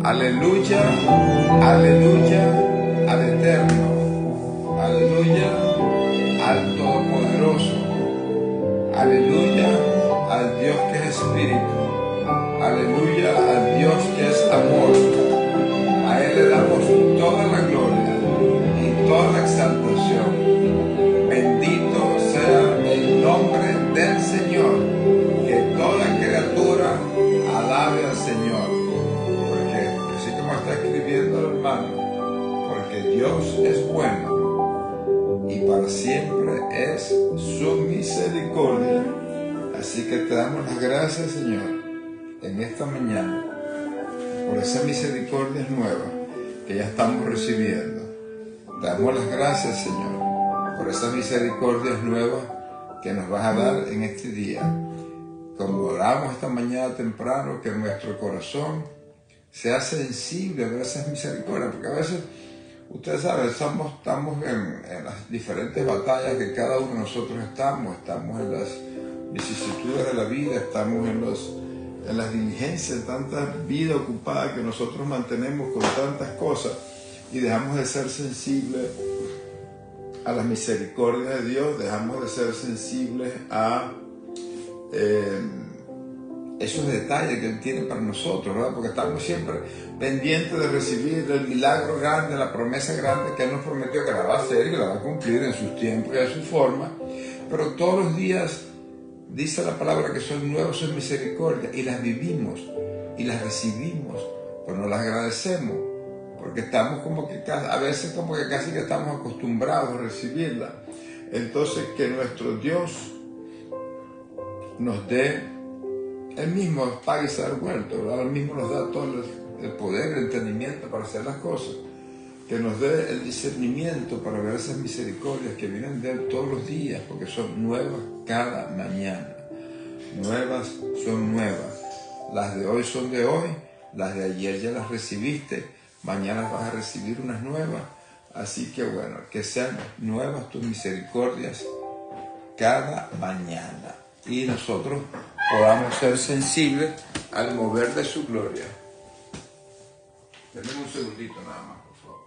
Aleluya, aleluya al Eterno. Aleluya al Todopoderoso. Aleluya al Dios que es Espíritu. Aleluya al Dios que es amor. A Él le damos toda la gloria y toda la exaltación. Bendito sea el nombre del Señor. Que toda criatura alabe al Señor. Porque así como está escribiendo el hermano, porque Dios es bueno y para siempre es su misericordia. Así que te damos las gracias, Señor, en esta mañana, por esas misericordias nuevas que ya estamos recibiendo. Te damos las gracias, Señor, por esas misericordias nuevas que nos vas a dar en este día. Como oramos esta mañana temprano, que nuestro corazón sea sensible a ver esas misericordias, porque a veces, ustedes saben, estamos en las diferentes batallas que cada uno de nosotros estamos en las vicisitudes de la vida, estamos en las diligencias, tanta vida ocupada que nosotros mantenemos con tantas cosas y dejamos de ser sensibles a las misericordias de Dios, dejamos de ser sensibles a esos detalles que Él tiene para nosotros, ¿verdad? Porque estamos siempre pendientes de recibir el milagro grande, la promesa grande que Él nos prometió que la va a hacer y que la va a cumplir en sus tiempos y a su forma, pero todos los días dice la palabra que son nuevas sus misericordias y las vivimos y las recibimos, pero no las agradecemos porque estamos como que a veces como que casi que estamos acostumbrados a recibirlas. Entonces que nuestro Dios nos dé, Él mismo paga y se da vuelto, ¿verdad? Él mismo nos da todo el poder, el entendimiento para hacer las cosas, que nos dé el discernimiento para ver esas misericordias que vienen de Él todos los días, porque son nuevas cada mañana. Nuevas son nuevas. Las de hoy son de hoy, las de ayer ya las recibiste, mañana vas a recibir unas nuevas. Así que bueno, que sean nuevas tus misericordias cada mañana y nosotros podamos ser sensibles al mover de su gloria. Denme un segundito nada más, por favor.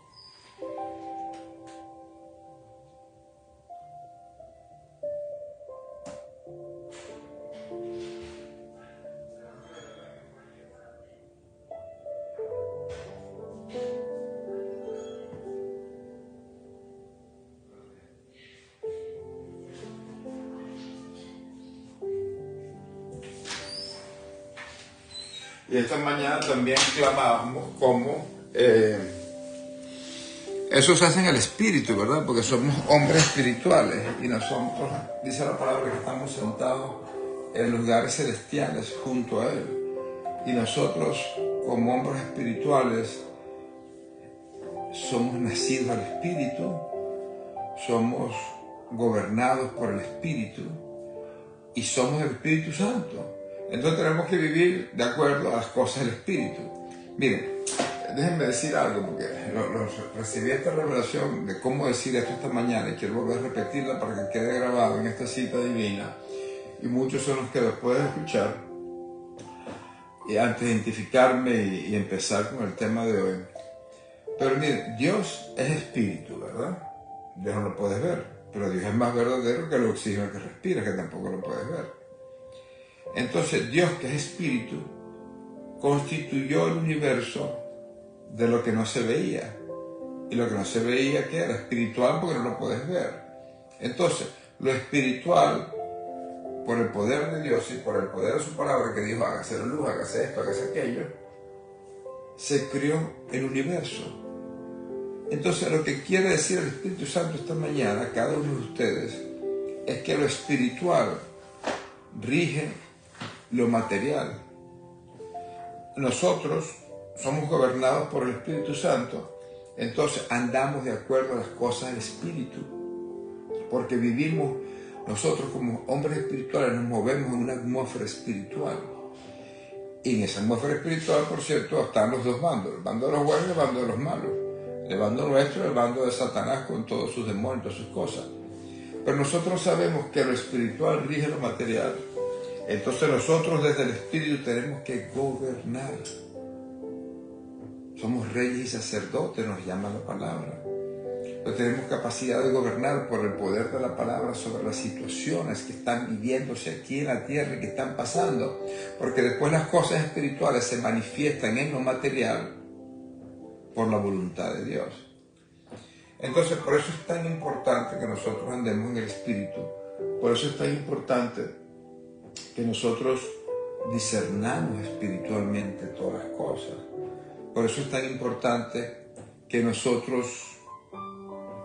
Y esta mañana también clamábamos como eso se hace en el espíritu, ¿verdad? Porque somos hombres espirituales y nosotros, dice la palabra, que estamos sentados en lugares celestiales junto a Él. Y nosotros, como hombres espirituales, somos nacidos al espíritu, somos gobernados por el espíritu y somos el Espíritu Santo. Entonces tenemos que vivir de acuerdo a las cosas del Espíritu. Miren, déjenme decir algo, porque recibí esta revelación de cómo decir esto esta mañana y quiero volver a repetirla para que quede grabado en esta cita divina. Y muchos son los que después de escuchar, y antes de identificarme y empezar con el tema de hoy. Pero miren, Dios es Espíritu, ¿verdad? Dios no lo puedes ver, pero Dios es más verdadero que el oxígeno que respiras, que tampoco lo puedes ver. Entonces Dios, que es Espíritu, constituyó el universo de lo que no se veía. Y lo que no se veía, ¿qué era? Espiritual, porque no lo puedes ver. Entonces, lo espiritual, por el poder de Dios y por el poder de su palabra, que dijo, hágase la luz, hágase esto, hágase aquello, se creó el universo. Entonces, lo que quiere decir el Espíritu Santo esta mañana a cada uno de ustedes es que lo espiritual rige lo material. Nosotros somos gobernados por el Espíritu Santo, entonces andamos de acuerdo a las cosas del Espíritu, porque vivimos, nosotros como hombres espirituales nos movemos en una atmósfera espiritual. Y en esa atmósfera espiritual, por cierto, están los dos bandos, el bando de los buenos y el bando de los malos. El bando nuestro y el bando de Satanás con todos sus demonios, todas sus cosas. Pero nosotros sabemos que lo espiritual rige lo material. Entonces nosotros desde el Espíritu tenemos que gobernar. Somos reyes y sacerdotes, nos llama la palabra. Pero tenemos capacidad de gobernar por el poder de la palabra sobre las situaciones que están viviéndose aquí en la tierra y que están pasando. Porque después las cosas espirituales se manifiestan en lo material por la voluntad de Dios. Entonces, por eso es tan importante que nosotros andemos en el Espíritu. Por eso es tan importante que nosotros discernamos espiritualmente todas las cosas. Por eso es tan importante que nosotros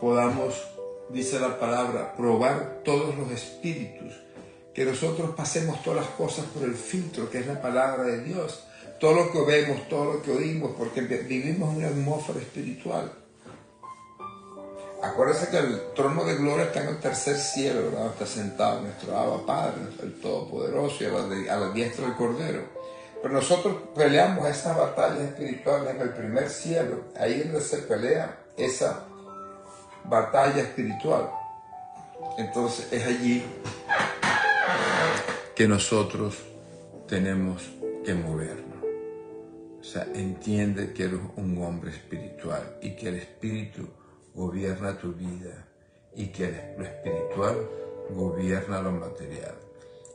podamos, dice la palabra, probar todos los espíritus, que nosotros pasemos todas las cosas por el filtro que es la palabra de Dios, todo lo que vemos, todo lo que oímos, porque vivimos en una atmósfera espiritual. Acuérdense que el trono de gloria está en el tercer cielo, ¿verdad? Está sentado nuestro Abba Padre, el Todopoderoso, y a la diestra del Cordero. Pero nosotros peleamos esas batallas espirituales en el primer cielo, ahí es donde se pelea esa batalla espiritual. Entonces es allí que nosotros tenemos que movernos. O sea, entiende que eres un hombre espiritual y que el espíritu gobierna tu vida y que lo espiritual gobierna lo material.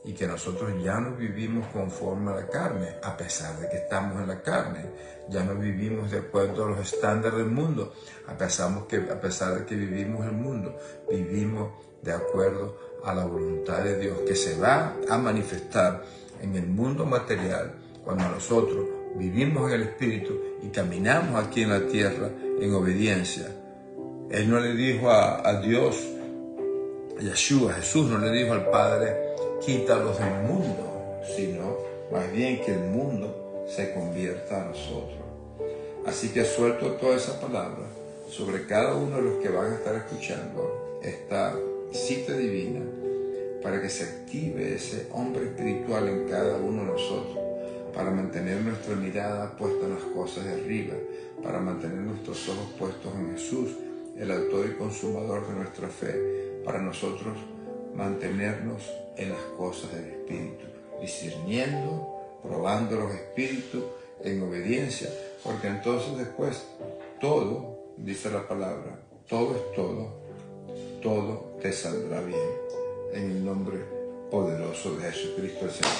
Y que nosotros ya no vivimos conforme a la carne, a pesar de que estamos en la carne. Ya no vivimos de acuerdo a los estándares del mundo, a pesar de que vivimos el mundo. Vivimos de acuerdo a la voluntad de Dios, que se va a manifestar en el mundo material cuando nosotros vivimos en el Espíritu y caminamos aquí en la tierra en obediencia. Él no le dijo a Dios, Yeshua, Jesús no le dijo al Padre, quítalos del mundo, sino más bien que el mundo se convierta a nosotros. Así que suelto toda esa palabra sobre cada uno de los que van a estar escuchando esta cita divina para que se active ese hombre espiritual en cada uno de nosotros, para mantener nuestra mirada puesta en las cosas de arriba, para mantener nuestros ojos puestos en Jesús, el autor y consumador de nuestra fe, para nosotros mantenernos en las cosas del Espíritu, discerniendo, probando los espíritus en obediencia, porque entonces después todo, dice la palabra, todo es todo te saldrá bien, en el nombre poderoso de Jesucristo el Señor.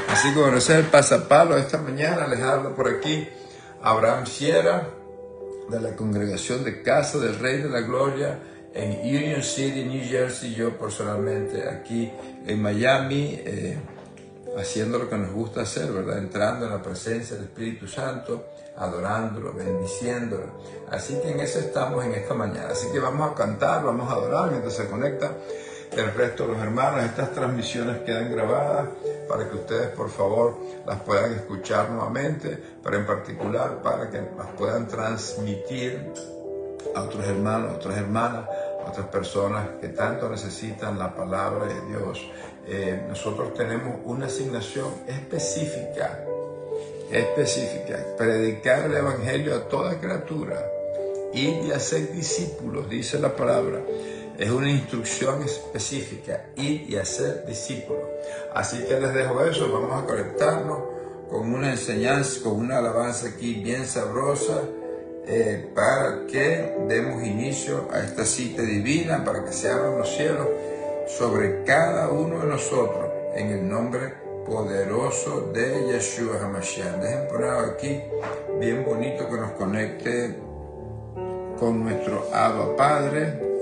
Así que bueno, ese es el pasapalo de esta mañana. Les hablo por aquí Abraham Sierra, de la congregación de Casa del Rey de la Gloria en Union City, New Jersey. Yo personalmente aquí en Miami, haciendo lo que nos gusta hacer, ¿verdad? Entrando en la presencia del Espíritu Santo, adorándolo, bendiciéndolo. Así que en eso estamos en esta mañana. Así que vamos a cantar, vamos a adorar mientras se conecta el resto de los hermanos. Estas transmisiones quedan grabadas para que ustedes, por favor, las puedan escuchar nuevamente, pero en particular para que las puedan transmitir a otros hermanos, a otras hermanas, a otras personas que tanto necesitan la palabra de Dios. Nosotros tenemos una asignación específica, predicar el evangelio a toda criatura, ir y hacer discípulos, dice la palabra. Es una instrucción específica, ir y hacer discípulos. Así que les dejo eso, vamos a conectarnos con una enseñanza, con una alabanza aquí bien sabrosa, para que demos inicio a esta cita divina, para que se abran los cielos sobre cada uno de nosotros, en el nombre poderoso de Yeshua HaMashiach. Dejen poner aquí bien bonito que nos conecte con nuestro Abba Padre.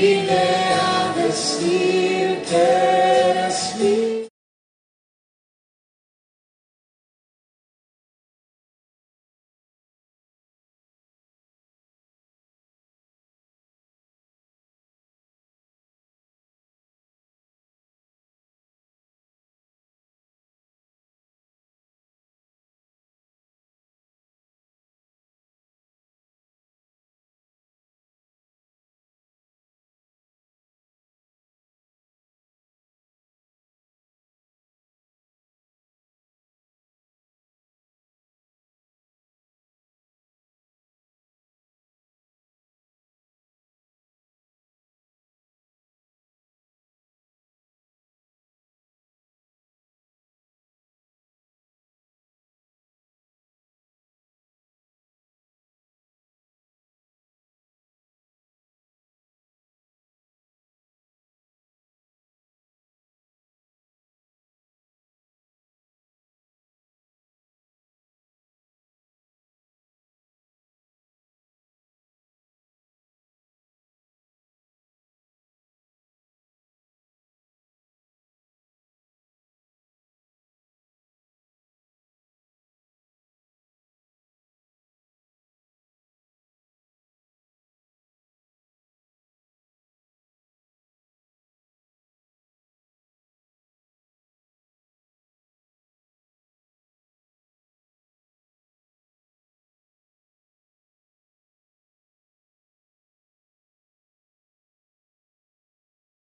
vine a decir que eres mío.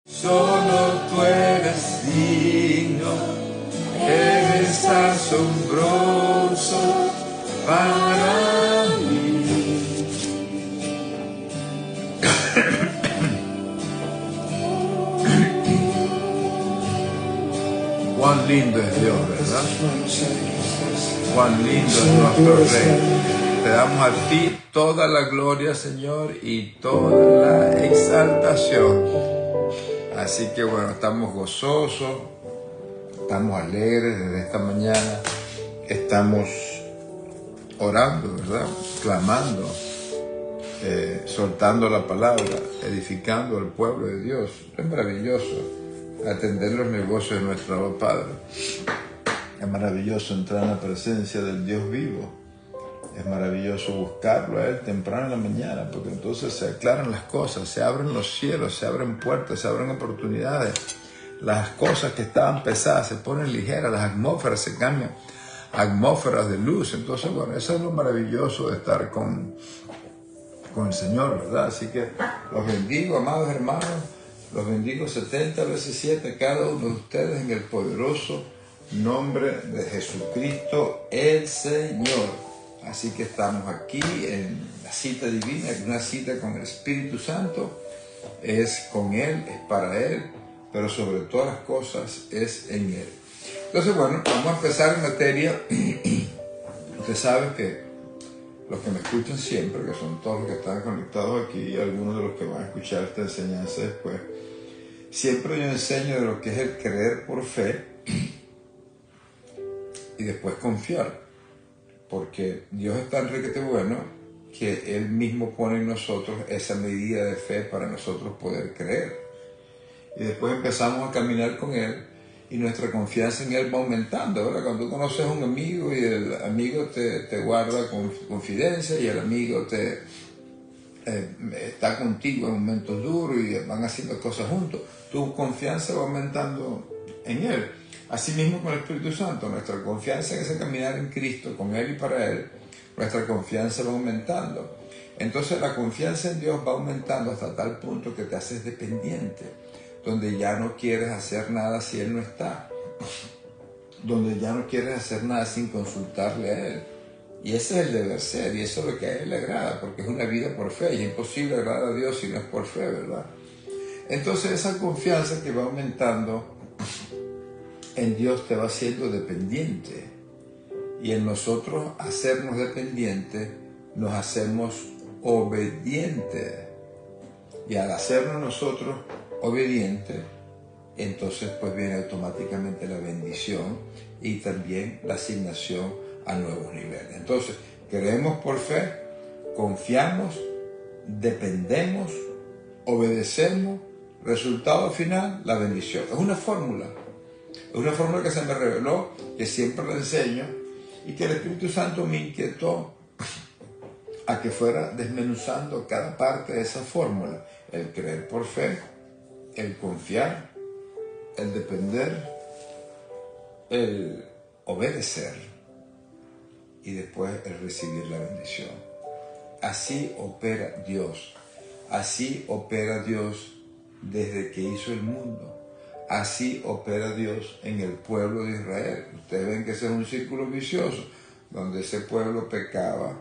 Solo tú eres digno, eres asombroso para mí. Cuán lindo es Dios, ¿verdad? Cuán lindo es nuestro Rey. Te damos a ti toda la gloria, Señor, y toda la exaltación. Así que bueno, estamos gozosos, estamos alegres desde esta mañana, estamos orando, ¿verdad? Clamando, soltando la palabra, edificando al pueblo de Dios. Es maravilloso atender los negocios de nuestro Padre. Es maravilloso entrar en la presencia del Dios vivo. Es maravilloso buscarlo a Él temprano en la mañana, porque entonces se aclaran las cosas, se abren los cielos, se abren puertas, se abren oportunidades. Las cosas que estaban pesadas se ponen ligeras, las atmósferas se cambian, atmósferas de luz. Entonces, bueno, eso es lo maravilloso de estar con el Señor, ¿verdad? Así que los bendigo, amados hermanos, los bendigo 70 veces 7 cada uno de ustedes en el poderoso nombre de Jesucristo el Señor. Así que estamos aquí en la cita divina, es una cita con el Espíritu Santo, es con Él, es para Él, pero sobre todas las cosas es en Él. Entonces, bueno, vamos a empezar en materia. Usted sabe que los que me escuchan siempre, que son todos los que están conectados aquí, y algunos de los que van a escuchar esta enseñanza después, siempre yo enseño de lo que es el creer por fe y después confiar. Porque Dios es tan requete bueno que Él mismo pone en nosotros esa medida de fe para nosotros poder creer. Y después empezamos a caminar con Él y nuestra confianza en Él va aumentando, ¿verdad? Cuando tú conoces a un amigo y el amigo te guarda confidencia y el amigo está contigo en momentos duros y van haciendo cosas juntos, tu confianza va aumentando en Él. Asimismo con el Espíritu Santo, nuestra confianza en ese caminar en Cristo, con Él y para Él, nuestra confianza va aumentando. Entonces la confianza en Dios va aumentando hasta tal punto que te haces dependiente, donde ya no quieres hacer nada si Él no está, donde ya no quieres hacer nada sin consultarle a Él. Y ese es el deber ser, y eso es lo que a Él le agrada, porque es una vida por fe, y es imposible agradar a Dios si no es por fe, ¿verdad? Entonces esa confianza que va aumentando en Dios te va haciendo dependiente, y en nosotros hacernos dependientes nos hacemos obedientes, y al hacernos nosotros obedientes, entonces pues viene automáticamente la bendición y también la asignación a nuevos niveles. Entonces creemos por fe, confiamos, dependemos obedecemos, resultado final, la bendición. Es una fórmula que se me reveló, que siempre la enseño, y que el Espíritu Santo me inquietó a que fuera desmenuzando cada parte de esa fórmula. El creer por fe, el confiar, el depender, el obedecer y después el recibir la bendición. Así opera Dios. Así opera Dios desde que hizo el mundo. Así opera Dios en el pueblo de Israel. Ustedes ven que ese es un círculo vicioso, donde ese pueblo pecaba,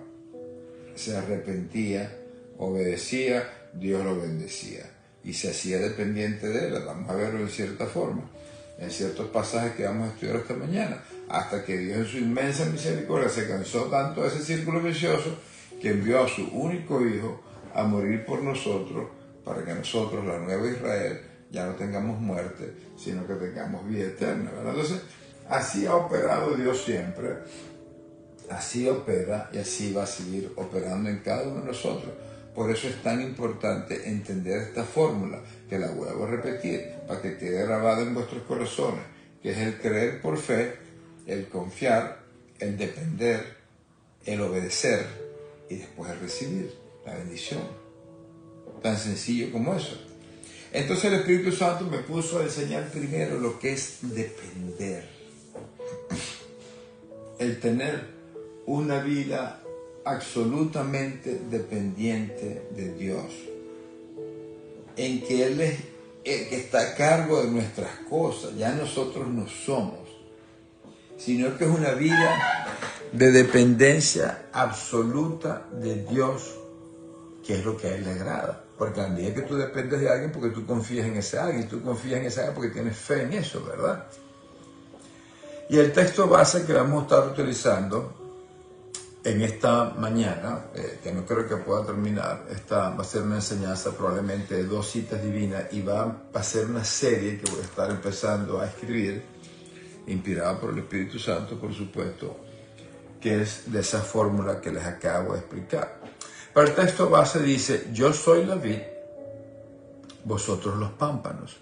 se arrepentía, obedecía, Dios lo bendecía y se hacía dependiente de él. Vamos a verlo en cierta forma, en ciertos pasajes que vamos a estudiar esta mañana, hasta que Dios en su inmensa misericordia se cansó tanto de ese círculo vicioso que envió a su único Hijo a morir por nosotros, para que nosotros, la nueva Israel, ya no tengamos muerte, sino que tengamos vida eterna, ¿verdad? Entonces, así ha operado Dios siempre, así opera y así va a seguir operando en cada uno de nosotros. Por eso es tan importante entender esta fórmula, que la vuelvo a repetir, para que quede grabada en vuestros corazones, que es el creer por fe, el confiar, el depender, el obedecer y después el recibir la bendición. Tan sencillo como eso. Entonces el Espíritu Santo me puso a enseñar primero lo que es depender. El tener una vida absolutamente dependiente de Dios. En que Él es el que está a cargo de nuestras cosas. Ya nosotros no somos. Sino que es una vida de dependencia absoluta de Dios, que es lo que a Él le agrada. Porque a la medida que tú dependes de alguien, porque tú confías en ese alguien, tú confías en ese alguien porque tienes fe en eso, ¿verdad? Y el texto base que vamos a estar utilizando en esta mañana, que no creo que pueda terminar, esta va a ser una enseñanza probablemente de 2 citas divinas y va a ser una serie que voy a estar empezando a escribir, inspirada por el Espíritu Santo, por supuesto, que es de esa fórmula que les acabo de explicar. Pero el texto base dice: yo soy la vid, vosotros los pámpanos.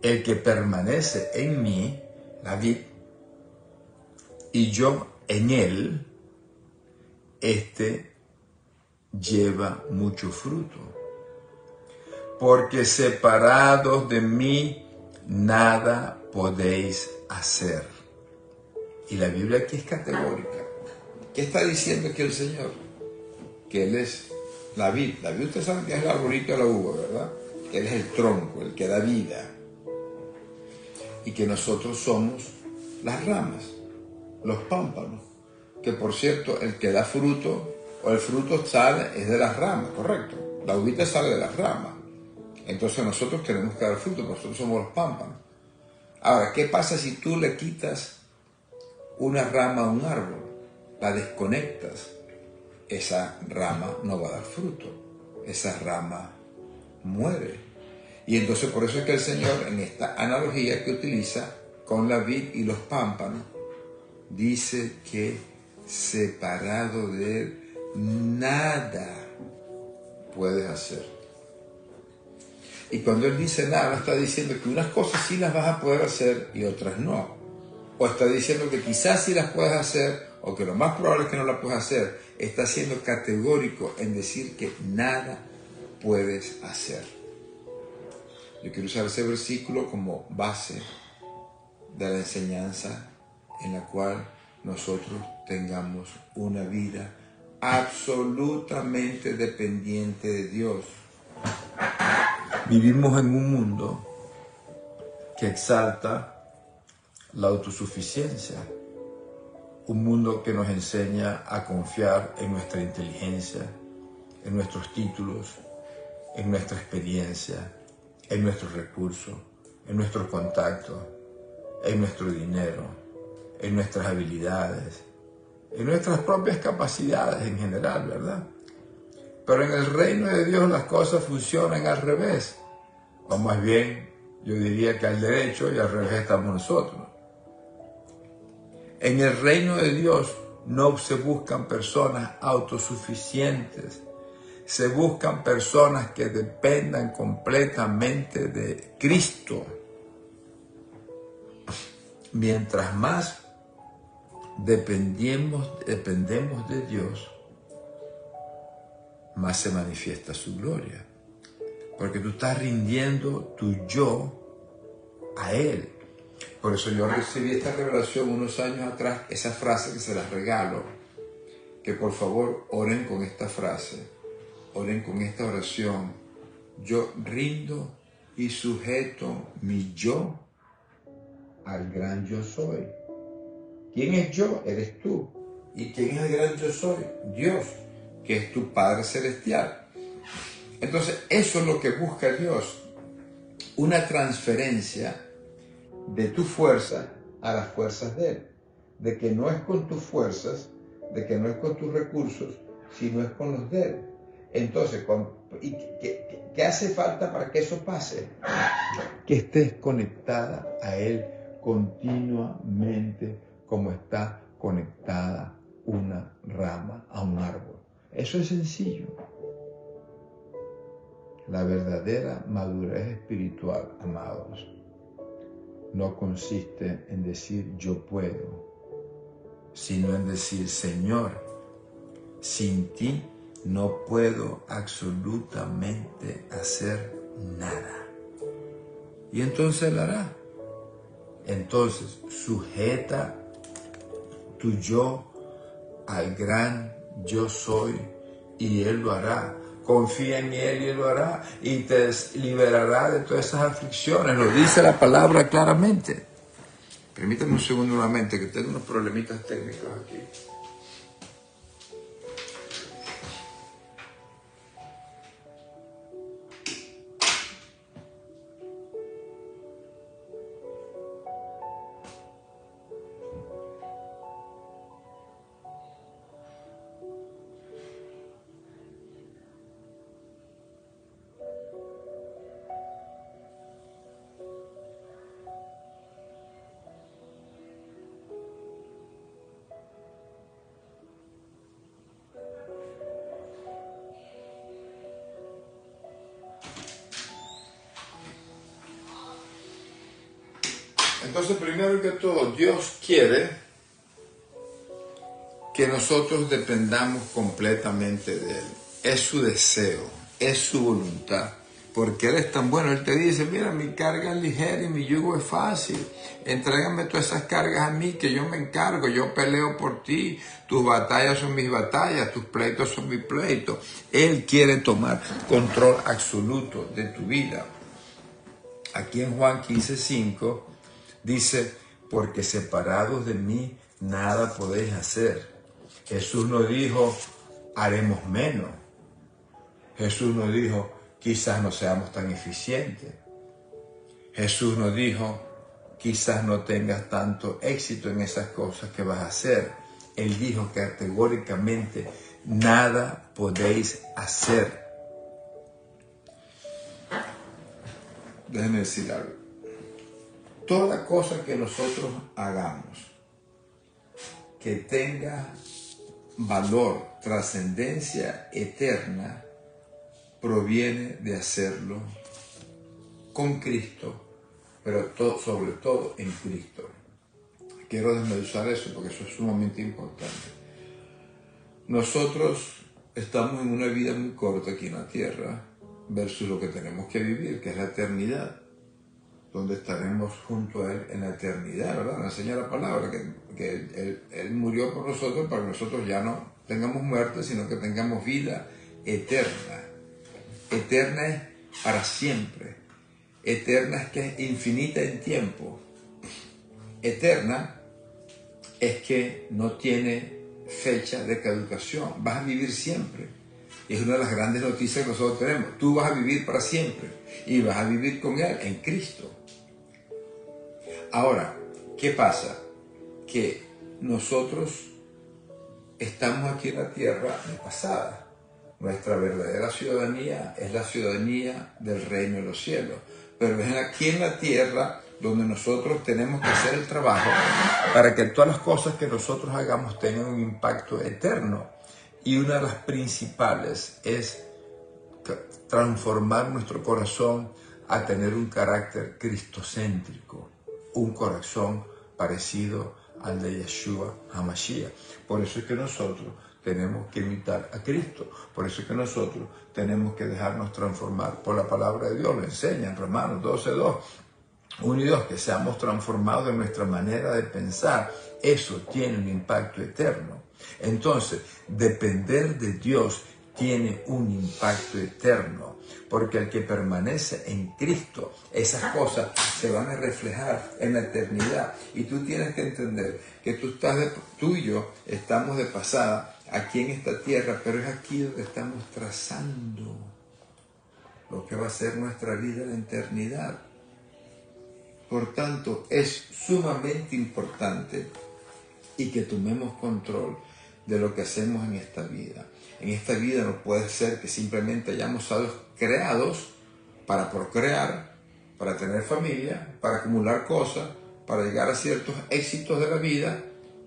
El que permanece en mí, la vid, y yo en él, este lleva mucho fruto. Porque separados de mí, nada podéis hacer. Y la Biblia aquí es categórica. ¿Qué está diciendo aquí el Señor? Que Él es la vid. La vid, ustedes saben que es el arbolito de la uva, ¿verdad? Que Él es el tronco, el que da vida. Y que nosotros somos las ramas, los pámpanos. Que por cierto, el que da fruto, o el fruto sale, es de las ramas, ¿correcto? La uvita sale de las ramas. Entonces nosotros tenemos que dar fruto, porque nosotros somos los pámpanos. Ahora, ¿qué pasa si tú le quitas una rama a un árbol? La desconectas. Esa rama no va a dar fruto, esa rama muere. Y entonces por eso es que el Señor, en esta analogía que utiliza con la vid y los pámpanos, dice que separado de Él nada puedes hacer. Y cuando Él dice nada, está diciendo que unas cosas sí las vas a poder hacer y otras no. O está diciendo que quizás sí las puedes hacer, o que lo más probable es que no las puedas hacer. Está siendo categórico en decir que nada puedes hacer. Yo quiero usar ese versículo como base de la enseñanza en la cual nosotros tengamos una vida absolutamente dependiente de Dios. Vivimos en un mundo que exalta la autosuficiencia. Un mundo que nos enseña a confiar en nuestra inteligencia, en nuestros títulos, en nuestra experiencia, en nuestros recursos, en nuestros contactos, en nuestro dinero, en nuestras habilidades, en nuestras propias capacidades en general, ¿verdad? Pero en el reino de Dios las cosas funcionan al revés. O más bien, yo diría que al derecho y al revés estamos nosotros. En el reino de Dios no se buscan personas autosuficientes, Se buscan personas que dependan completamente de Cristo. Mientras más dependemos de Dios, más se manifiesta su gloria. Porque tú estás rindiendo tu yo a Él. Por eso yo recibí esta revelación unos años atrás, esa frase que se las regalo, que por favor oren con esta frase, oren con esta oración. Yo rindo y sujeto mi yo al gran yo soy. ¿Quién es yo? Eres tú. ¿Y quién es el gran yo soy? Dios, que es tu Padre Celestial. Entonces, eso es lo que busca Dios. Una transferencia de tu fuerza a las fuerzas de Él. De que no es con tus fuerzas, de que no es con tus recursos, sino es con los de Él. Entonces, ¿qué hace falta para que eso pase? Que estés conectada a Él continuamente, como está conectada una rama a un árbol. Eso es sencillo. La verdadera madurez espiritual, amados, no consiste en decir yo puedo, sino en decir Señor, sin ti no puedo absolutamente hacer nada. Y entonces Él hará. Entonces sujeta tu yo al gran yo soy y Él lo hará. Confía en Él y Él lo hará y te liberará de todas esas aflicciones. Lo dice la palabra claramente. Permítame un segundo nuevamente que tengo unos problemitas técnicos aquí. Entonces, primero que todo, Dios quiere que nosotros dependamos completamente de Él. Es su deseo, es su voluntad, porque Él es tan bueno. Él te dice, mira, mi carga es ligera y mi yugo es fácil. Entrégame todas esas cargas a mí, que yo me encargo, yo peleo por ti. Tus batallas son mis batallas, tus pleitos son mis pleitos. Él quiere tomar control absoluto de tu vida. Aquí en Juan 15:5 dice, porque separados de mí nada podéis hacer. Jesús no dijo, haremos menos. Jesús no dijo, quizás no seamos tan eficientes. Jesús no dijo, quizás no tengas tanto éxito en esas cosas que vas a hacer. Él dijo categóricamente, nada podéis hacer. Déjenme decir algo. Toda cosa que nosotros hagamos que tenga valor, trascendencia eterna, proviene de hacerlo con Cristo, pero sobre todo en Cristo. Quiero desmenuzar eso porque eso es sumamente importante. Nosotros estamos en una vida muy corta aquí en la tierra versus lo que tenemos que vivir, que es la eternidad, donde estaremos junto a Él en la eternidad, ¿verdad? Nos enseña la palabra que Él murió por nosotros para que nosotros ya no tengamos muerte, sino que tengamos vida eterna. Eterna es para siempre. Eterna es que es infinita en tiempo. Eterna es que no tiene fecha de caducación. Vas a vivir siempre. Y es una de las grandes noticias que nosotros tenemos. Tú vas a vivir para siempre y vas a vivir con Él en Cristo. Ahora, ¿qué pasa? Que nosotros estamos aquí en la tierra de pasada. Nuestra verdadera ciudadanía es la ciudadanía del reino de los cielos. Pero es aquí en la tierra donde nosotros tenemos que hacer el trabajo para que todas las cosas que nosotros hagamos tengan un impacto eterno. Y una de las principales es transformar nuestro corazón a tener un carácter cristocéntrico, un corazón parecido al de Yeshua HaMashiach. Por eso es que nosotros tenemos que imitar a Cristo. Por eso es que nosotros tenemos que dejarnos transformar por la palabra de Dios. Lo enseña en Romanos 12:2. 1 y 2, que seamos transformados en nuestra manera de pensar. Eso tiene un impacto eterno. Entonces, depender de Dios tiene un impacto eterno, porque el que permanece en Cristo, esas cosas se van a reflejar en la eternidad. Y tú tienes que entender que tú y yo estamos de pasada aquí en esta tierra, pero es aquí donde estamos trazando lo que va a ser nuestra vida en la eternidad. Por tanto, es sumamente importante y que tomemos control de lo que hacemos en esta vida. En esta vida no puede ser que simplemente hayamos sido creados para procrear, para tener familia, para acumular cosas, para llegar a ciertos éxitos de la vida.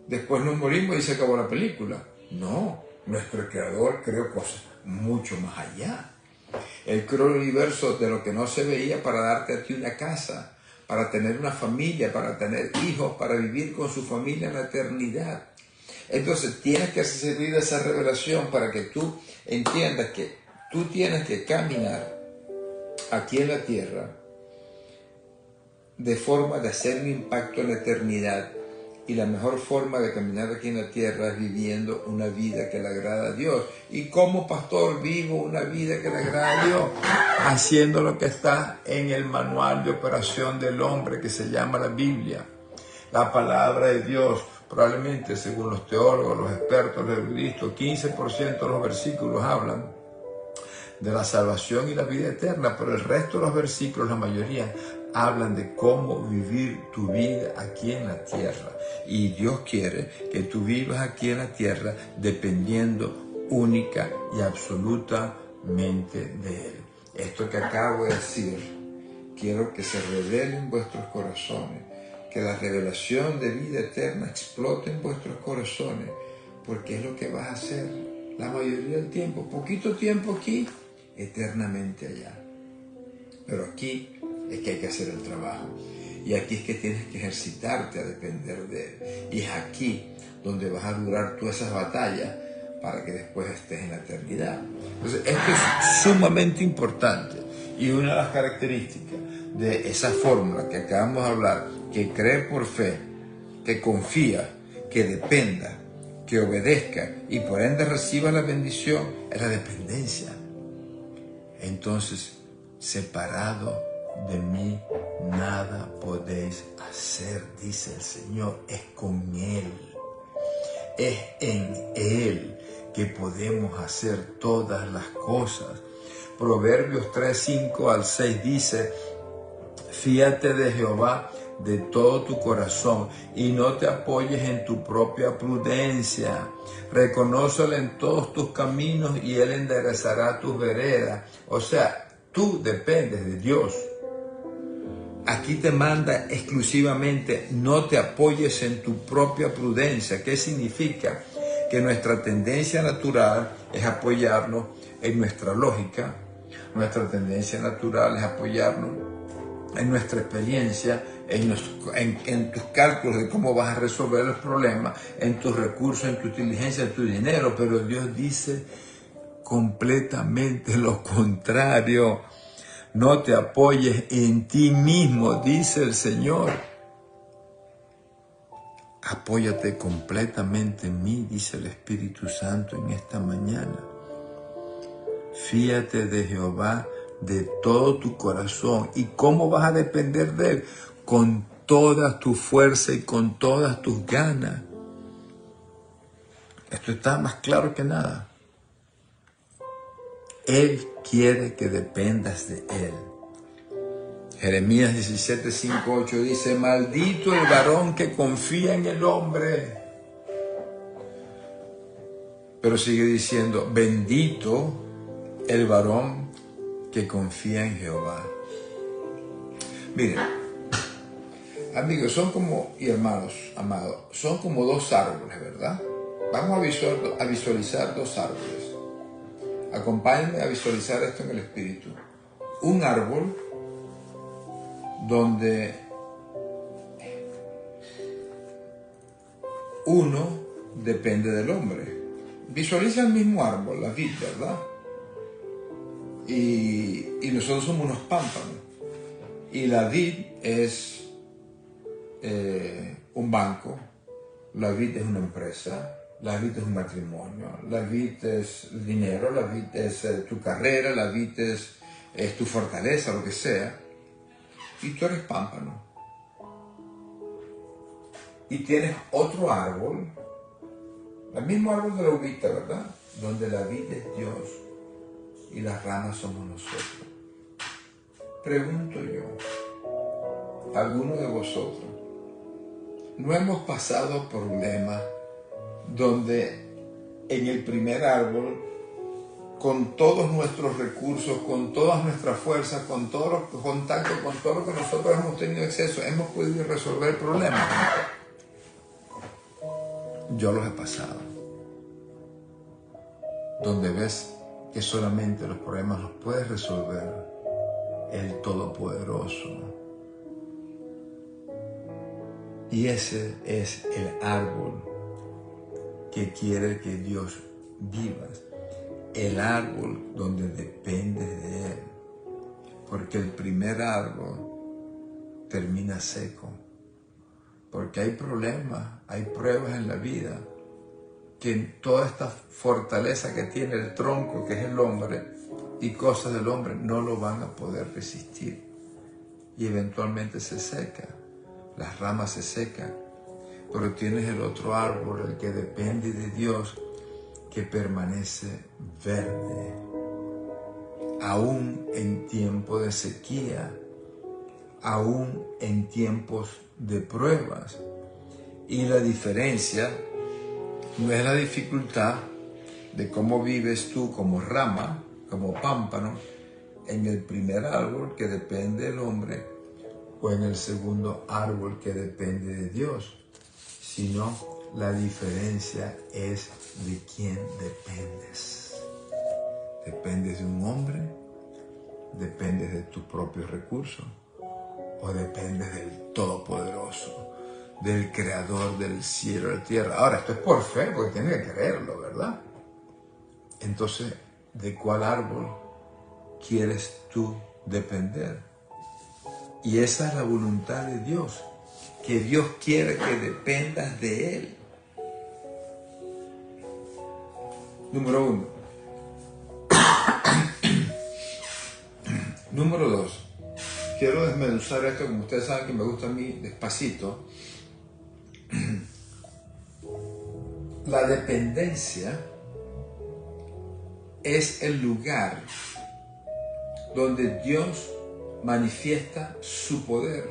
Después nos morimos y se acabó la película. No, nuestro creador creó cosas mucho más allá. Él creó el universo de lo que no se veía para darte a ti una casa, para tener una familia, para tener hijos, para vivir con su familia en la eternidad. Entonces tienes que recibir esa revelación para que tú entiendas que tú tienes que caminar aquí en la tierra de forma de hacer un impacto en la eternidad. Y la mejor forma de caminar aquí en la tierra es viviendo una vida que le agrada a Dios. Y como pastor vivo una vida que le agrada a Dios, haciendo lo que está en el manual de operación del hombre que se llama la Biblia. La palabra de Dios, probablemente según los teólogos, los expertos, los eruditos, 15% de los versículos hablan de la salvación y la vida eterna, pero el resto de los versículos, la mayoría, hablan de cómo vivir tu vida aquí en la tierra. Y Dios quiere que tú vivas aquí en la tierra dependiendo única y absolutamente de Él. Esto que acabo de decir, quiero que se revele en vuestros corazones, que la revelación de vida eterna explote en vuestros corazones, porque es lo que vas a hacer la mayoría del tiempo. Poquito tiempo aquí, eternamente allá. Pero aquí es que hay que hacer el trabajo. Y aquí es que tienes que ejercitarte a depender de Él. Y es aquí donde vas a durar todas esas batallas para que después estés en la eternidad. Entonces, esto es sumamente importante. Y una de las características de esa fórmula que acabamos de hablar, que cree por fe, que confía, que dependa, que obedezca y por ende reciba la bendición, es la dependencia. Entonces, separado de mí, nada podéis hacer, dice el Señor. Es con Él, es en Él que podemos hacer todas las cosas. Proverbios 3:5-6 dice: fíate de Jehová de todo tu corazón y no te apoyes en tu propia prudencia. Reconócelo en todos tus caminos y Él enderezará tus veredas. O sea, tú dependes de Dios. Aquí te manda exclusivamente: no te apoyes en tu propia prudencia. ¿Qué significa? Que nuestra tendencia natural es apoyarnos en nuestra lógica. Nuestra tendencia natural es apoyarnos en nuestra experiencia, en tus cálculos de cómo vas a resolver los problemas, en tus recursos, en tu inteligencia, en tu dinero. Pero Dios dice completamente lo contrario. No te apoyes en ti mismo, dice el Señor. Apóyate completamente en mí, dice el Espíritu Santo en esta mañana. Fíate de Jehová de todo tu corazón. ¿Y cómo vas a depender de Él? Con toda tu fuerza y con todas tus ganas. Esto está más claro que nada. Él quiere que dependas de Él. Jeremías 17:5-8 dice: maldito el varón que confía en el hombre. Pero sigue diciendo: bendito el varón que confía en Jehová. Miren, amigos, son como, y hermanos, amados, son como dos árboles, ¿verdad? Vamos a visualizar dos árboles. Acompáñenme a visualizar esto en el espíritu. Un árbol donde uno depende del hombre. Visualiza el mismo árbol, la vid, ¿verdad? Y nosotros somos unos pámpanos. Y la vid es un banco, la vid es una empresa, la vid es un matrimonio, la vid es dinero, la vid es tu carrera, la vid es tu fortaleza, lo que sea. Y tú eres pámpano. Y tienes otro árbol, el mismo árbol de la uvita, ¿verdad? Donde la vid es Dios y las ramas somos nosotros. Pregunto yo, ¿alguno de vosotros no hemos pasado problemas donde en el primer árbol, con todos nuestros recursos, con todas nuestras fuerzas, con todos los contactos, con todo lo que nosotros hemos tenido acceso, hemos podido resolver problemas? Yo los he pasado. Donde ves que solamente los problemas los puede resolver el Todopoderoso. Y ese es el árbol que quiere que Dios vivas. El árbol donde depende de Él. Porque el primer árbol termina seco. Porque hay problemas, hay pruebas en la vida, que toda esta fortaleza que tiene el tronco, que es el hombre, y cosas del hombre, no lo van a poder resistir. Y eventualmente se seca, las ramas se secan, pero tienes el otro árbol, el que depende de Dios, que permanece verde, aún en tiempo de sequía, aún en tiempos de pruebas. Y la diferencia no es la dificultad de cómo vives tú como rama, como pámpano, en el primer árbol que depende del hombre o en el segundo árbol que depende de Dios, sino la diferencia es de quién dependes. ¿Dependes de un hombre? ¿Dependes de tus propios recursos? ¿O dependes del Todopoderoso, del Creador del cielo y la tierra? Ahora, esto es por fe, porque tienes que creerlo, ¿verdad? Entonces, ¿de cuál árbol quieres tú depender? Y esa es la voluntad de Dios, que Dios quiere que dependas de Él. Número 1. Número 2. Quiero desmenuzar esto, como ustedes saben que me gusta a mí, despacito. La dependencia es el lugar donde Dios manifiesta su poder.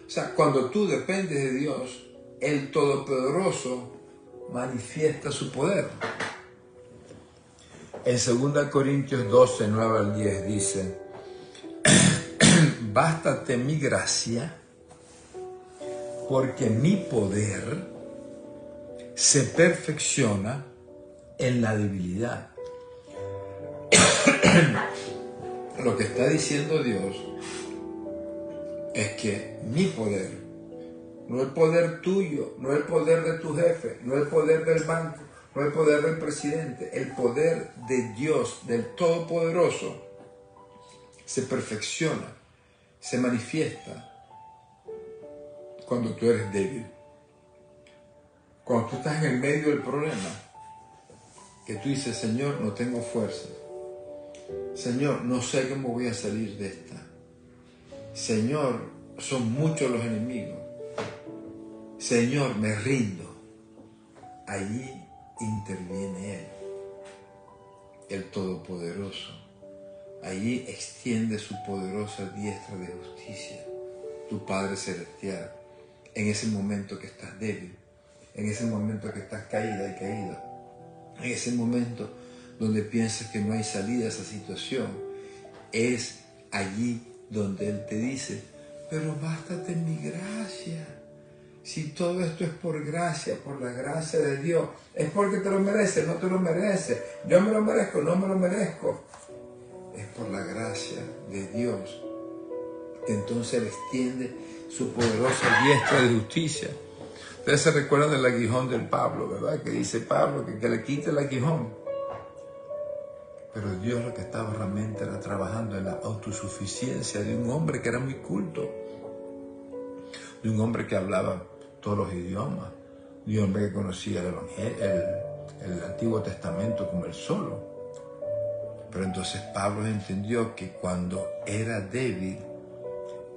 O sea, cuando tú dependes de Dios, el Todopoderoso manifiesta su poder. En 2 Corintios 12, 9 al 10 dice: bástate mi gracia, porque mi poder se perfecciona en la debilidad. Lo que está diciendo Dios es que mi poder, no el poder tuyo, no el poder de tu jefe, no el poder del banco, no el poder del presidente, el poder de Dios, del Todopoderoso, se perfecciona, se manifiesta cuando tú eres débil. Cuando tú estás en el medio del problema, que tú dices: Señor, no tengo fuerzas. Señor, no sé cómo voy a salir de esta. Señor, son muchos los enemigos. Señor, me rindo. Allí interviene Él, el Todopoderoso. Allí extiende su poderosa diestra de justicia, tu Padre Celestial, en ese momento que estás débil, en ese momento que estás caída y caída, en ese momento donde piensas que no hay salida a esa situación. Es allí donde Él te dice: pero bástate mi gracia. Si todo esto es por gracia, por la gracia de Dios, es porque te lo mereces, no te lo mereces. Yo me lo merezco, no me lo merezco. Es por la gracia de Dios. Entonces Él extiende su poderosa diestra de justicia. Ustedes se recuerdan del aguijón del Pablo, ¿verdad? Que dice Pablo que le quite el aguijón. Pero Dios lo que estaba realmente era trabajando en la autosuficiencia de un hombre que era muy culto, de un hombre que hablaba todos los idiomas, de un hombre que conocía el Antiguo Testamento como él solo. Pero entonces Pablo entendió que cuando era débil,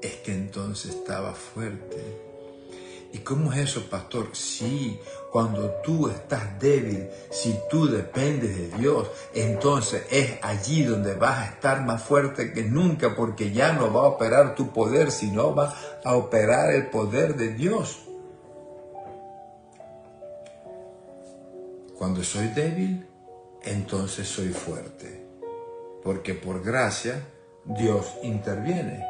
es que entonces estaba fuerte. ¿Y cómo es eso, pastor? Sí, cuando tú estás débil, si tú dependes de Dios, entonces es allí donde vas a estar más fuerte que nunca, porque ya no va a operar tu poder, sino va a operar el poder de Dios. Cuando soy débil, entonces soy fuerte, porque por gracia Dios interviene.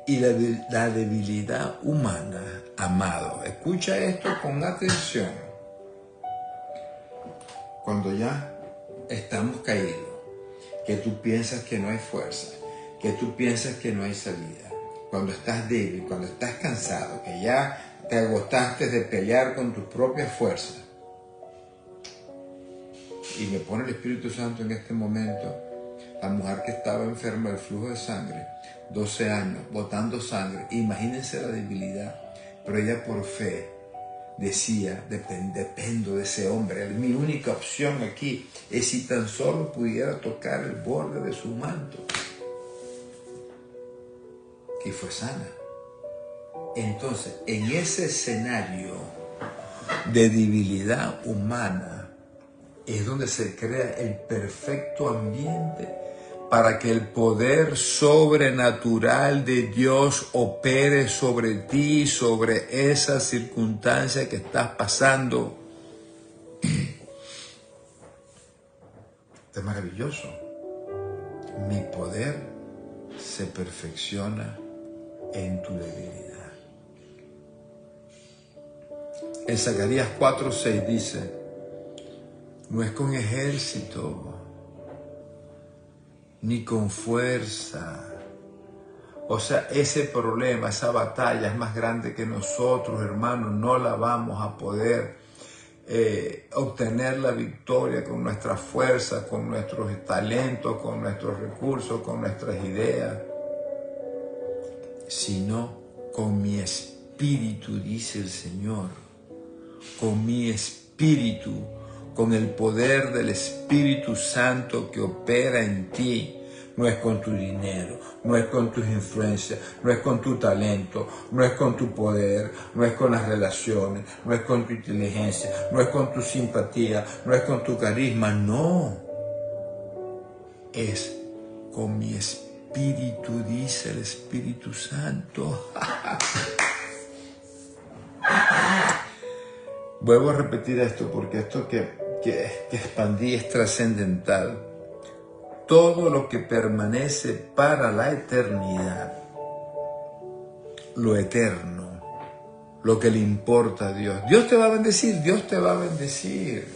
Y la debilidad humana, amado, escucha esto con atención. Cuando ya estamos caídos, que tú piensas que no hay fuerza, que tú piensas que no hay salida, cuando estás débil, cuando estás cansado, que ya te agotaste de pelear con tus propias fuerzas, y me pone el Espíritu Santo en este momento, la mujer que estaba enferma del flujo de sangre, 12 años, botando sangre. Imagínense la debilidad. Pero ella por fe decía, dependo de ese hombre. Mi única opción aquí es si tan solo pudiera tocar el borde de su manto. Y fue sana. Entonces, en ese escenario de debilidad humana es donde se crea el perfecto ambiente para que el poder sobrenatural de Dios opere sobre ti, sobre esa circunstancia que estás pasando. Es maravilloso. Mi poder se perfecciona en tu debilidad. En Zacarías 4:6 dice, no es con ejército ni con fuerza. O sea, ese problema, esa batalla es más grande que nosotros, hermanos. No la vamos a poder obtener la victoria con nuestra fuerza, con nuestros talentos, con nuestros recursos, con nuestras ideas, sino con mi espíritu, dice el Señor. Con mi espíritu, con el poder del Espíritu Santo que opera en ti. No es con tu dinero, no es con tus influencias, no es con tu talento, no es con tu poder, no es con las relaciones, no es con tu inteligencia, no es con tu simpatía, no es con tu carisma, no. Es con mi espíritu, dice el Espíritu Santo. Vuelvo a repetir esto porque esto que expandí es trascendental. Todo lo que permanece para la eternidad, lo eterno, lo que le importa a Dios. Dios te va a bendecir, Dios te va a bendecir.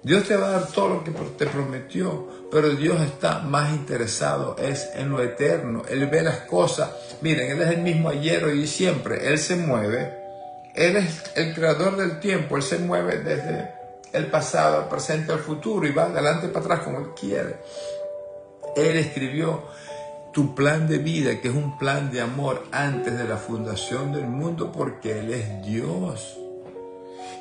Dios te va a dar todo lo que te prometió, pero Dios está más interesado es en lo eterno. Él ve las cosas. Miren, Él es el mismo ayer, hoy y siempre. Él se mueve. Él es el creador del tiempo. Él se mueve desde el pasado, al presente, al futuro y va adelante para atrás como Él quiere. Él escribió tu plan de vida, que es un plan de amor antes de la fundación del mundo, porque Él es Dios.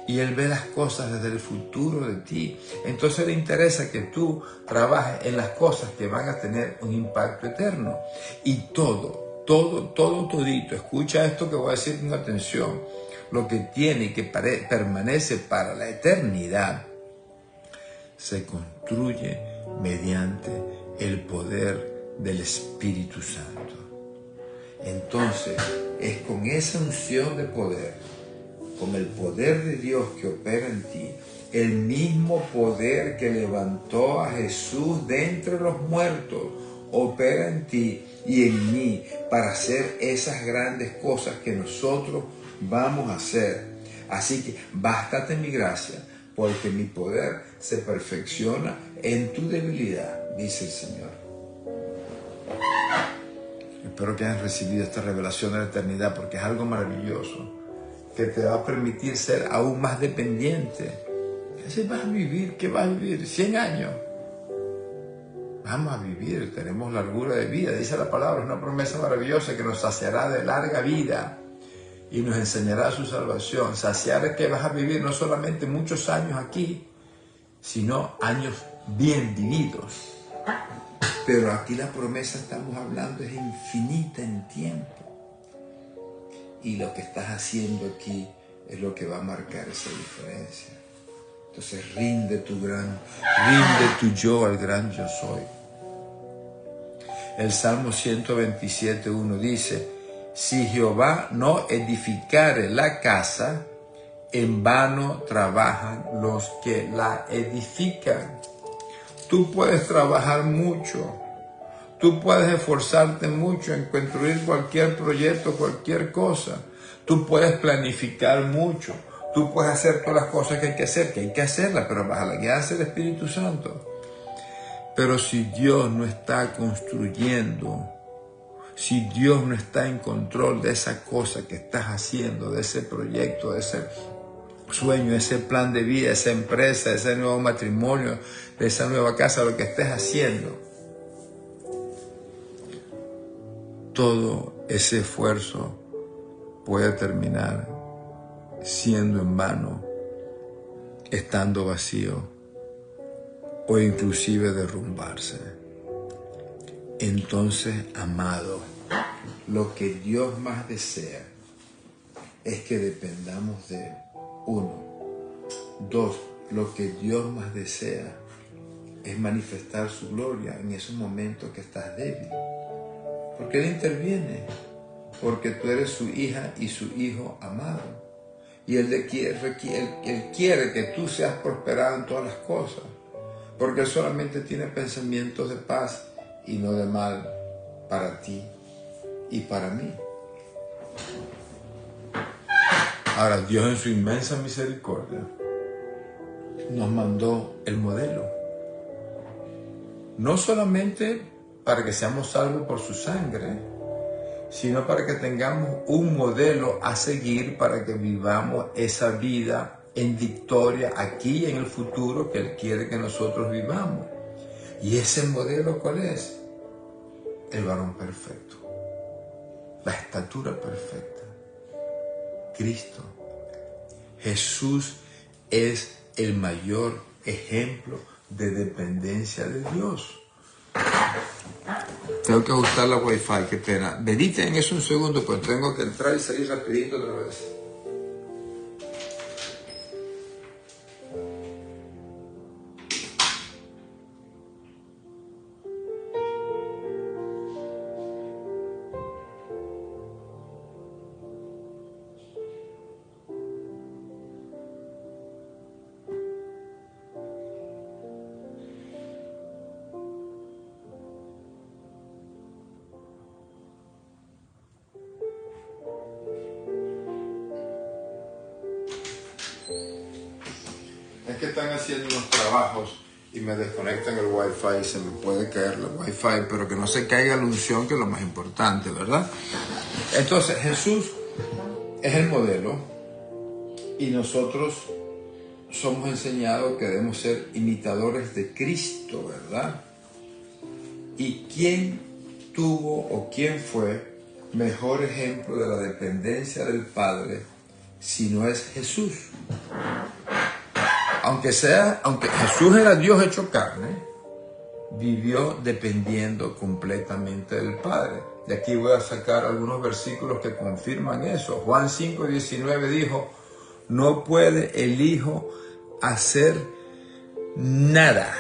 Y Él ve las cosas desde el futuro de ti. Entonces le interesa que tú trabajes en las cosas que van a tener un impacto eterno. Y todito, escucha esto que voy a decir con atención. Lo que tiene y que permanece para la eternidad se construye mediante el poder del Espíritu Santo. Entonces, es con esa unción de poder, con el poder de Dios que opera en ti, el mismo poder que levantó a Jesús de entre los muertos, opera en ti y en mí para hacer esas grandes cosas que nosotros vamos a hacer. Así que bástate mi gracia, porque mi poder se perfecciona en tu debilidad, dice el Señor. Espero que hayas recibido esta revelación de la eternidad, porque es algo maravilloso que te va a permitir ser aún más dependiente. ¿Qué vas a vivir? ¿Qué vas a vivir? 100 años. Vamos a vivir, tenemos largura de vida, dice la palabra, es una promesa maravillosa que nos saciará de larga vida y nos enseñará su salvación. Saciar es que vas a vivir no solamente muchos años aquí, sino años bien vividos. Pero aquí la promesa estamos hablando es infinita en tiempo. Y lo que estás haciendo aquí es lo que va a marcar esa diferencia. Entonces rinde tu yo al gran yo soy. El Salmo 127:1 dice: si Jehová no edificare la casa, en vano trabajan los que la edifican. Tú puedes trabajar mucho, tú puedes esforzarte mucho en construir cualquier proyecto, cualquier cosa. Tú puedes planificar mucho, tú puedes hacer todas las cosas que hay que hacerlas, pero bajo la guía del Espíritu Santo. Pero si Dios no está construyendo, si Dios no está en control de esa cosa que estás haciendo, de ese proyecto, de ese sueño, de ese plan de vida, de esa empresa, de ese nuevo matrimonio, de esa nueva casa, lo que estés haciendo, todo ese esfuerzo puede terminar siendo en vano, estando vacío o inclusive derrumbarse. Entonces, amado, lo que Dios más desea es que dependamos de Él. 1. 2. Lo que Dios más desea es manifestar su gloria en esos momentos que estás débil. Porque Él interviene, porque tú eres su hija y su hijo amado. Y Él quiere que tú seas prosperado en todas las cosas, porque Él solamente tiene pensamientos de paz y no de mal para ti y para mí. Ahora, Dios en su inmensa misericordia nos mandó el modelo. No solamente para que seamos salvos por su sangre, sino para que tengamos un modelo a seguir para que vivamos esa vida en victoria aquí y en el futuro que Él quiere que nosotros vivamos. ¿Y ese modelo cuál es? El varón perfecto, la estatura perfecta, Cristo. Jesús es el mayor ejemplo de dependencia de Dios. Tengo que ajustar la Wi-Fi, qué pena. Mediten en eso un segundo, pues tengo que entrar y salir rapidito otra vez. Es que están haciendo unos trabajos y me desconectan el Wi-Fi y se me puede caer el Wi-Fi, pero que no se caiga la unción, que es lo más importante, ¿verdad? Entonces, Jesús es el modelo y nosotros somos enseñados que debemos ser imitadores de Cristo, ¿verdad? ¿Y quién tuvo o quién fue mejor ejemplo de la dependencia del Padre si no es Jesús? Aunque Jesús era Dios hecho carne, vivió dependiendo completamente del Padre. De aquí voy a sacar algunos versículos que confirman eso. Juan 5:19 dijo: no puede el Hijo hacer nada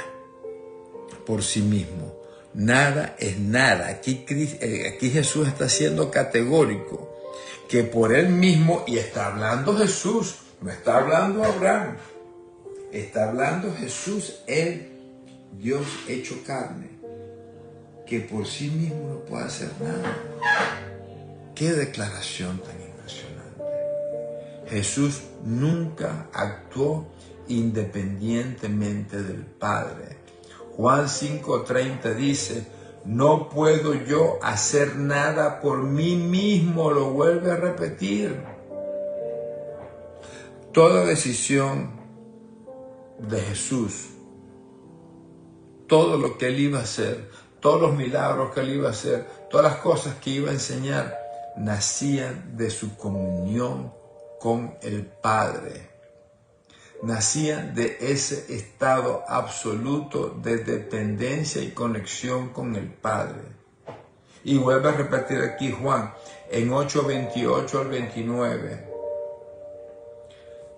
por sí mismo. Nada es nada. Aquí Jesús está siendo categórico, que por Él mismo, y está hablando Jesús, no está hablando Abraham, está hablando Jesús, Él, Dios hecho carne, que por sí mismo no puede hacer nada. ¡Qué declaración tan impresionante! Jesús nunca actuó independientemente del Padre. Juan 5:30 dice, no puedo yo hacer nada por mí mismo, lo vuelve a repetir. Toda decisión de Jesús, todo lo que Él iba a hacer, todos los milagros que Él iba a hacer, todas las cosas que iba a enseñar, nacían de su comunión con el Padre. Nacían de ese estado absoluto de dependencia y conexión con el Padre. Y vuelve a repetir aquí Juan en 8:28 al 29.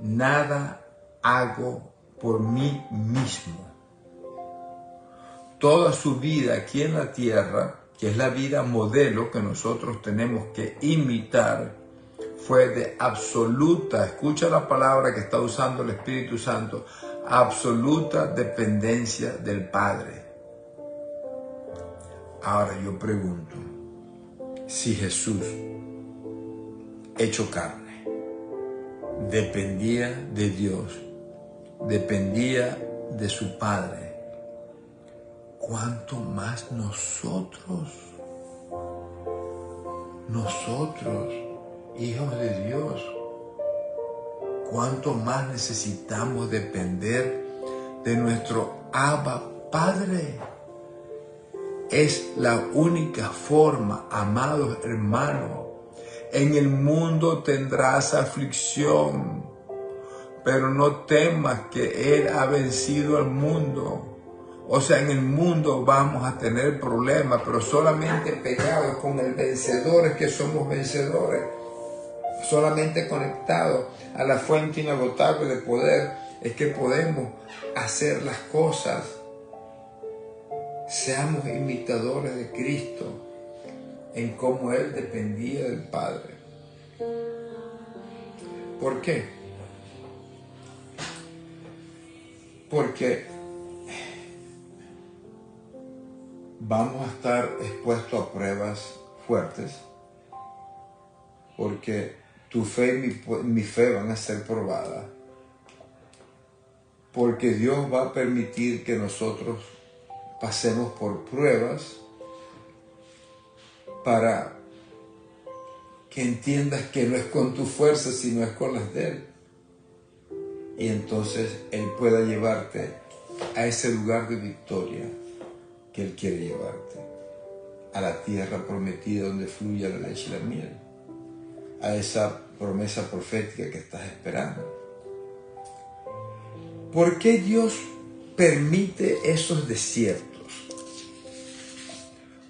Nada hago por mí mismo. Toda su vida aquí en la tierra, que es la vida modelo que nosotros tenemos que imitar, fue de absoluta, escucha la palabra que está usando el Espíritu Santo, absoluta dependencia del Padre. Ahora yo pregunto, si Jesús, hecho carne, dependía de Dios, dependía de su Padre, ¿cuánto más nosotros, hijos de Dios, cuánto más necesitamos depender de nuestro Abba Padre? Es la única forma, amados hermanos. En el mundo tendrás aflicción, pero no temas, que Él ha vencido al mundo. O sea, en el mundo vamos a tener problemas, pero solamente pegados con el vencedor es que somos vencedores. Solamente conectados a la fuente inagotable de poder es que podemos hacer las cosas. Seamos imitadores de Cristo en cómo Él dependía del Padre. ¿Por qué? Porque vamos a estar expuestos a pruebas fuertes, porque tu fe y mi fe van a ser probadas, porque Dios va a permitir que nosotros pasemos por pruebas para que entiendas que no es con tu fuerza, sino es con las de Él. Y entonces Él pueda llevarte a ese lugar de victoria que Él quiere llevarte, a la tierra prometida donde fluye la leche y la miel, a esa promesa profética que estás esperando. ¿Por qué Dios permite esos desiertos?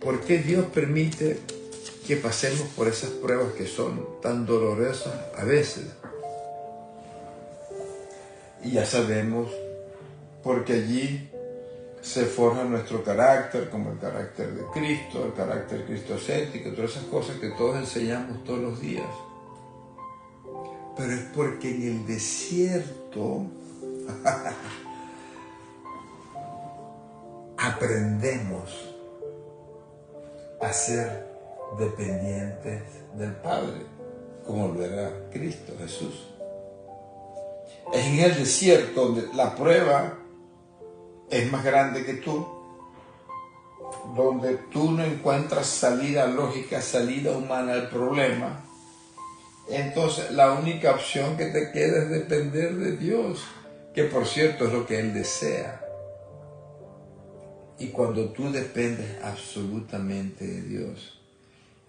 ¿Por qué Dios permite que pasemos por esas pruebas que son tan dolorosas a veces? Y ya sabemos, porque allí se forja nuestro carácter, como el carácter de Cristo, el carácter cristocéntrico, todas esas cosas que todos enseñamos todos los días. Pero es porque en el desierto aprendemos a ser dependientes del Padre, como lo era Cristo Jesús. Es en el desierto donde la prueba es más grande que tú, donde tú no encuentras salida lógica, salida humana al problema. Entonces la única opción que te queda es depender de Dios, que por cierto es lo que Él desea. Y cuando tú dependes absolutamente de Dios,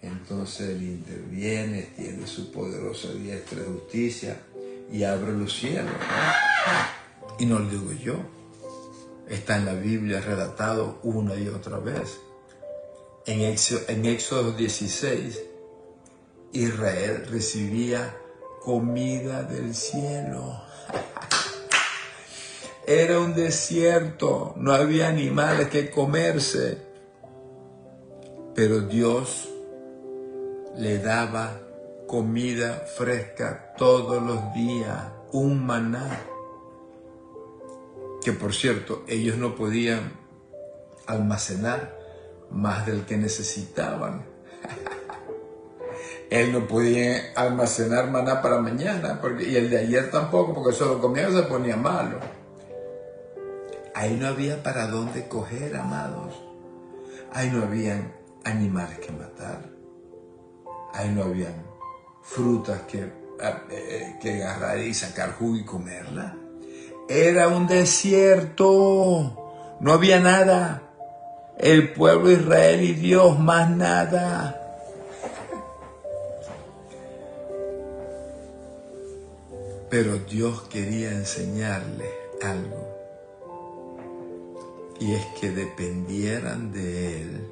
entonces Él interviene, tiene su poderosa diestra de justicia y abre los cielos, ¿no? Y no lo digo yo, está en la Biblia relatado una y otra vez. En Éxodo 16, Israel recibía comida del cielo. Era un desierto, no había animales que comerse, pero Dios le daba comida fresca todos los días, un maná, que por cierto ellos no podían almacenar más del que necesitaban. Él no podía almacenar maná para mañana, y el de ayer tampoco, porque eso lo comía y se ponía malo. Ahí no había para dónde coger, amados. Ahí no habían animales que matar. Ahí no habían frutas que agarrar y sacar jugo y comerla. Era un desierto. No había nada. El pueblo de Israel y Dios, más nada. Pero Dios quería enseñarles algo. Y es que dependieran de Él.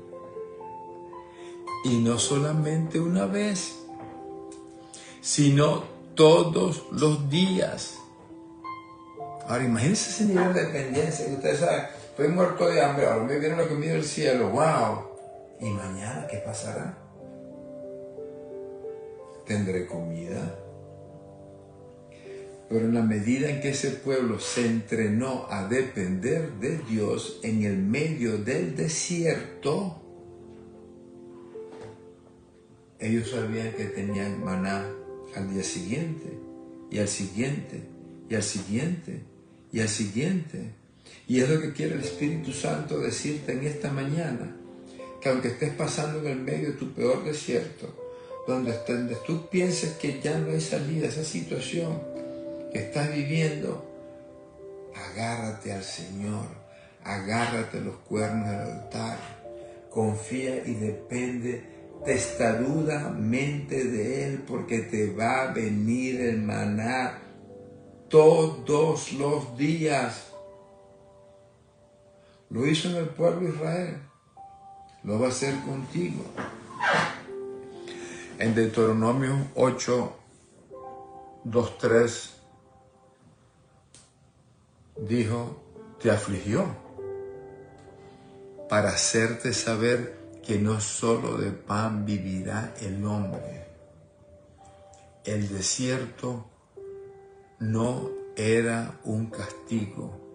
Y no solamente una vez, sino todos los días. Ahora imagínense ese nivel de dependencia que ustedes saben. Estoy muerto de hambre, ahora me viene la comida del cielo. ¡Wow! ¿Y mañana qué pasará? ¿Tendré comida? Pero en la medida en que ese pueblo se entrenó a depender de Dios en el medio del desierto, ellos sabían que tenían maná al día siguiente, y al siguiente, y al siguiente, y al siguiente. Y es lo que quiere el Espíritu Santo decirte en esta mañana, que aunque estés pasando en el medio de tu peor desierto, donde tú pienses que ya no hay salida a esa situación que estás viviendo, agárrate al Señor, agárrate a los cuernos del altar, confía y depende testarudamente de Él, porque te va a venir el maná todos los días. Lo hizo en el pueblo de Israel, lo va a hacer contigo. En Deuteronomio 8, 2, 3 dijo, te afligió para hacerte saber que no solo de pan vivirá el hombre. El desierto no era un castigo.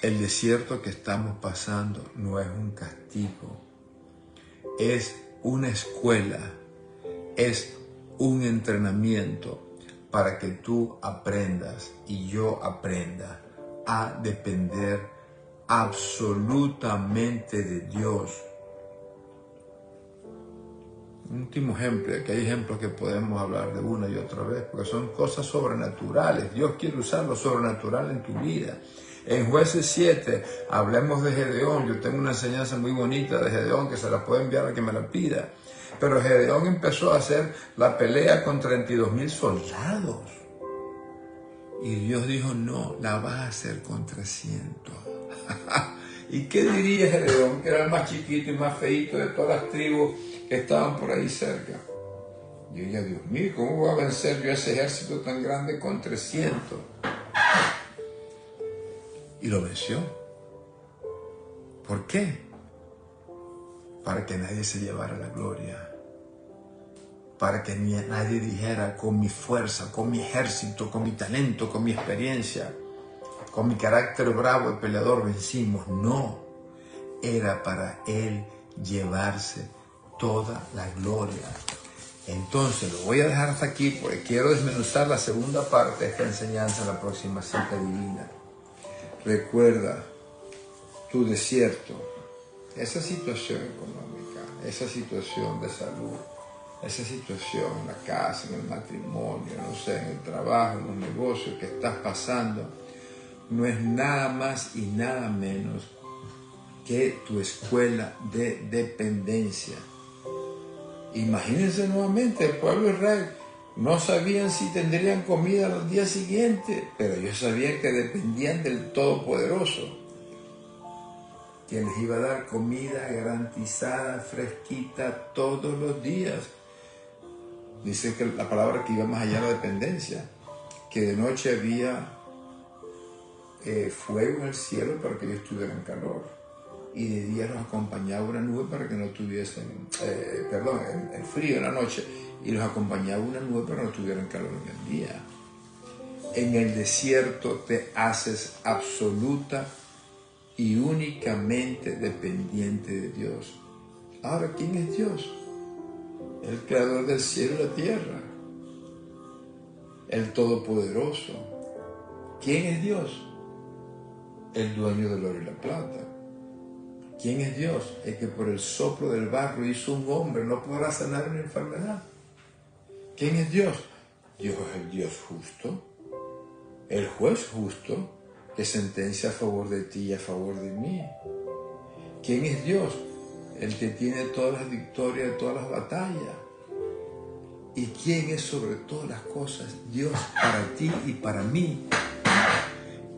El desierto que estamos pasando no es un castigo. Es una escuela, es un entrenamiento para que tú aprendas y yo aprenda a depender absolutamente de Dios. Un último ejemplo, que hay ejemplos que podemos hablar de una y otra vez, porque son cosas sobrenaturales. Dios quiere usar lo sobrenatural en tu vida. En Jueces 7, hablemos de Gedeón. Yo tengo una enseñanza muy bonita de Gedeón que se la puedo enviar a quien me la pida. Pero Gedeón empezó a hacer la pelea con 32,000 soldados. Y Dios dijo, no, la vas a hacer con 300. ¿Y qué diría Gedeón, que era el más chiquito y más feíto de todas las tribus que estaban por ahí cerca? Yo diría, Dios mío, ¿cómo voy a vencer yo ese ejército tan grande con 300? Y lo venció. ¿Por qué? Para que nadie se llevara la gloria. Para que nadie dijera, con mi fuerza, con mi ejército, con mi talento, con mi experiencia, con mi carácter bravo y peleador vencimos. No, era para él llevarse toda la gloria. Entonces, lo voy a dejar hasta aquí porque quiero desmenuzar la segunda parte de esta enseñanza en la próxima cita divina. Recuerda tu desierto, esa situación económica, esa situación de salud, esa situación en la casa, en el matrimonio, no sé, en el trabajo, en los negocios que estás pasando, no es nada más y nada menos que tu escuela de dependencia. Imagínense nuevamente, el pueblo de Israel no sabían si tendrían comida al día siguiente, pero ellos sabían que dependían del Todopoderoso, que les iba a dar comida garantizada, fresquita, todos los días. Dice que la palabra que iba más allá de la dependencia, que de noche había fuego en el cielo para que ellos tuvieran calor, y de día los acompañaba una nube para que no tuviesen, el frío en la noche, y los acompañaba una nube para que no tuvieran calor en el día. En el desierto te haces absoluta y únicamente dependiente de Dios. Ahora, ¿quién es Dios? el creador del cielo y la tierra, el todopoderoso. ¿Quién es Dios? El dueño del oro y la plata. ¿Quién es Dios? El que por el soplo del barro hizo un hombre, no podrá sanar una enfermedad. ¿Quién es Dios? Dios es el Dios justo, el juez justo, que sentencia a favor de ti y a favor de mí. ¿Quién es Dios? El que tiene todas las victorias de todas las batallas. ¿Y quién es sobre todas las cosas Dios para ti y para mí?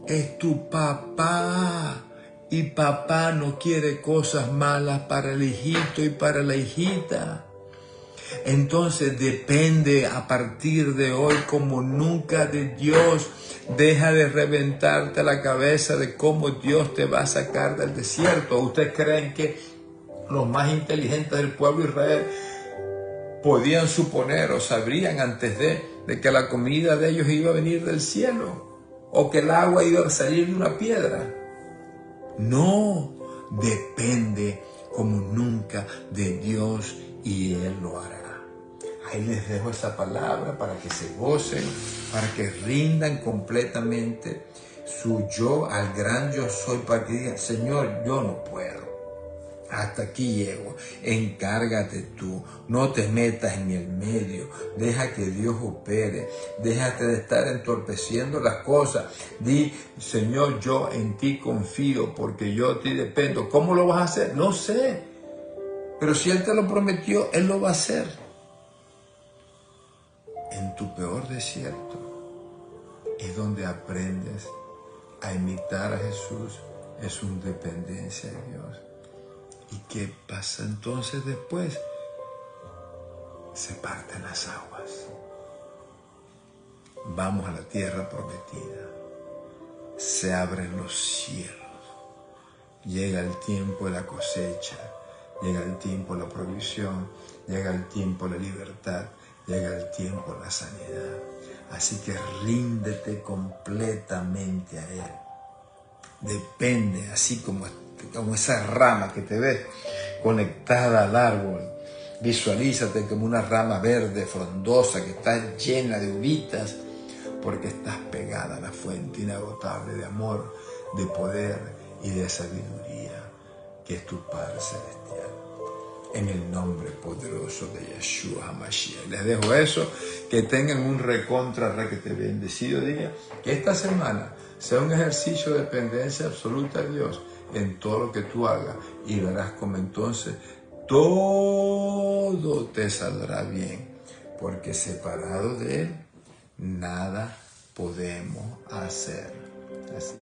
Es tu papá. Y papá no quiere cosas malas para el hijito y para la hijita. Entonces depende a partir de hoy como nunca de Dios. Deja de reventarte la cabeza de cómo Dios te va a sacar del desierto. ¿Ustedes creen que los más inteligentes del pueblo de Israel podían suponer o sabrían antes de que la comida de ellos iba a venir del cielo? ¿O que el agua iba a salir de una piedra? No, depende como nunca de Dios y Él lo hará. Ahí les dejo esa palabra para que se gocen, para que rindan completamente su yo al gran yo soy, para que digan, Señor, yo no puedo. Hasta aquí llego, encárgate tú, no te metas en el medio, deja que Dios opere, déjate de estar entorpeciendo las cosas, di, Señor, yo en ti confío porque yo de ti dependo. ¿Cómo lo vas a hacer? No sé, pero si Él te lo prometió, Él lo va a hacer. En tu peor desierto es donde aprendes a imitar a Jesús, es su dependencia de Dios. ¿Y qué pasa entonces después? Se parten las aguas. Vamos a la tierra prometida. Se abren los cielos. Llega el tiempo de la cosecha. Llega el tiempo de la provisión. Llega el tiempo de la libertad. Llega el tiempo de la sanidad. Así que ríndete completamente a Él. Depende, así como esa rama que te ves conectada al árbol. Visualízate como una rama verde, frondosa, que está llena de uvitas, porque estás pegada a la fuente inagotable de amor, de poder y de sabiduría, que es tu Padre Celestial. En el nombre poderoso de Yeshua HaMashiach. Les dejo eso, que tengan un requete bendecido día, que esta semana sea un ejercicio de dependencia absoluta a Dios en todo lo que tú hagas, y verás como entonces todo te saldrá bien, porque separado de Él nada podemos hacer. Así.